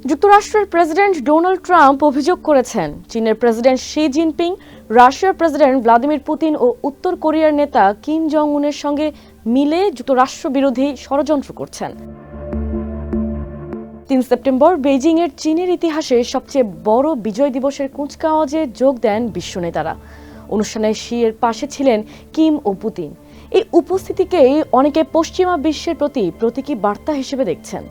যুক্তরাষ্ট্রের president Donald Trump অভিযোগ করেছেন চীনের প্রেসিডেন্ট শি জিনপিং রাশিয়ার প্রেসিডেন্ট ভ্লাদিমির পুতিন ও উত্তর কোরিয়ার নেতা কিম জং উনের সঙ্গে মিলে যুক্তরাষ্ট্র বিরোধী ষড়যন্ত্র করছেন। ৩ সেপ্টেম্বর বেইজিংয়ের চীনের ইতিহাসে সবচেয়ে বড় বিজয় দিবসের কুচকাওয়াজে যোগ দেন বিশ্ব নেতারা। অনুষ্ঠানে শি এর পাশে ছিলেন কিম ও পুতিন। এই উপস্থিতিকেই অনেকে পশ্চিমা বিশ্বের প্রতি প্রতীকী বার্তা হিসেবে দেখছেন।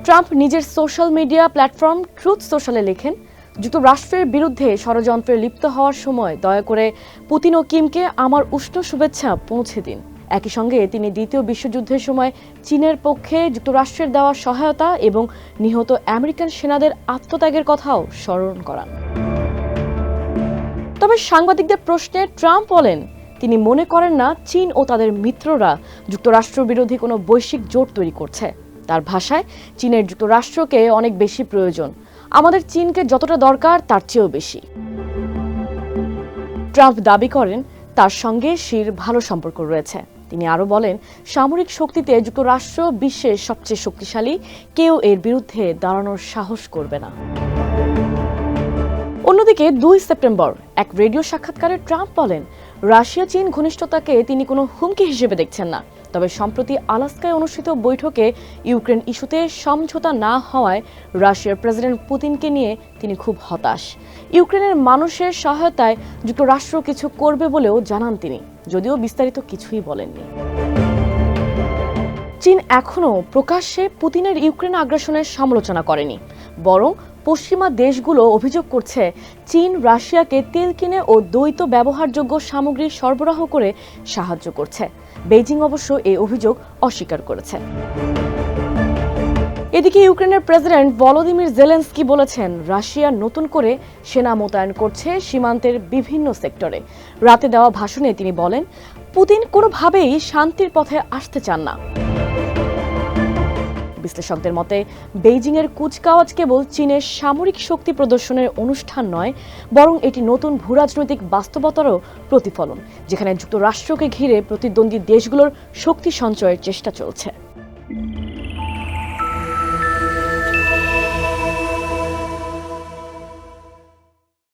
ট্রাম্প নিজের সোশ্যাল মিডিয়া প্ল্যাটফর্ম ট্রুথ সোশ্যালে লেখেন, যুক্তরাষ্ট্রের বিরুদ্ধে ষড়যন্ত্রে লিপ্ত হওয়ার সময় দয়া করে পুতিন ও কিমকে আমার উষ্ণ শুভেচ্ছা পৌঁছে দিন। একই সঙ্গে তিনি দ্বিতীয় বিশ্বযুদ্ধের সময় চীনের পক্ষে যুক্তরাষ্ট্রের দেওয়া সহায়তা এবং নিহত আমেরিকান সেনাদের আত্মত্যাগের কথাও স্মরণ করান। তবে সাংবাদিকদের প্রশ্নে ট্রাম্প বলেন, তিনি মনে করেন না চীন ও তাদের মিত্ররা যুক্তরাষ্ট্র বিরোধী কোনো বৈশ্বিক জোট তৈরি করছে। তার ভাষায়, চীনের যুক্তরাষ্ট্রকে অনেক বেশি প্রয়োজন, আমাদের চীনকে যতটা দরকার তার চেয়েও বেশি। ট্রাম্প দাবি করেন তার সঙ্গে শির ভালো সম্পর্ক রয়েছে। তিনি আরও বলেন, সামরিক শক্তিতে যুক্তরাষ্ট্র বিশ্বের সবচেয়ে শক্তিশালী, কেউ এর বিরুদ্ধে দাঁড়ানোর সাহস করবে না। অন্যদিকে ২ সেপ্টেম্বর এক রেডিও সাক্ষাৎকারে ট্রাম্প বলেন, রাশিয়া চীন ঘনিষ্ঠতাকে তিনি কোনো হুমকি হিসেবে দেখছেন না। তবে সম্প্রতি আলাস্কায় অনুষ্ঠিত বৈঠকে ইউক্রেন ইস্যুতে সমঝোতা না হওয়ায় রাশিয়ার প্রেসিডেন্ট পুতিনকে নিয়ে তিনি খুব হতাশ। ইউক্রেনের মানুষের সহায়তায় যুক্তরাষ্ট্র কিছু করবে বলেও জানান তিনি, যদিও বিস্তারিত কিছুই বলেননি। চীন এখনও প্রকাশ্যে পুতিনের ইউক্রেন আগ্রাসনের সমালোচনা করেনি, বরং পশ্চিমা দেশগুলো অভিযোগ করছে চীন রাশিয়াকে তেল কিনে ও দ্বৈত ব্যবহারযোগ্য সামগ্রী সরবরাহ করে সাহায্য করছে। বেইজিং অবশ্য এই অভিযোগ অস্বীকার করেছে। এদিকে ইউক্রেনের প্রেসিডেন্ট ভলোদিমির জেলেনস্কি বলেছেন, রাশিয়া নতুন করে সেনা মোতায়েন করছে সীমান্তের বিভিন্ন সেক্টরে। রাতে দেওয়া ভাষণে তিনি বলেন, পুতিন কোনোভাবেই শান্তির পথে আসতে চান না। বিশ্লেষকদের মতে, বেইজিংয়ের কুচকাওয়াজ কেবল চীনের সামরিক শক্তি প্রদর্শনের অনুষ্ঠান নয়, বরং এটি নতুন ভূরাজনৈতিক বাস্তবতারও প্রতিফলন, যেখানে যুক্তরাষ্ট্রকে ঘিরে প্রতিদ্বন্দ্বী দেশগুলোর শক্তি সঞ্চয়ের চেষ্টা চলছে।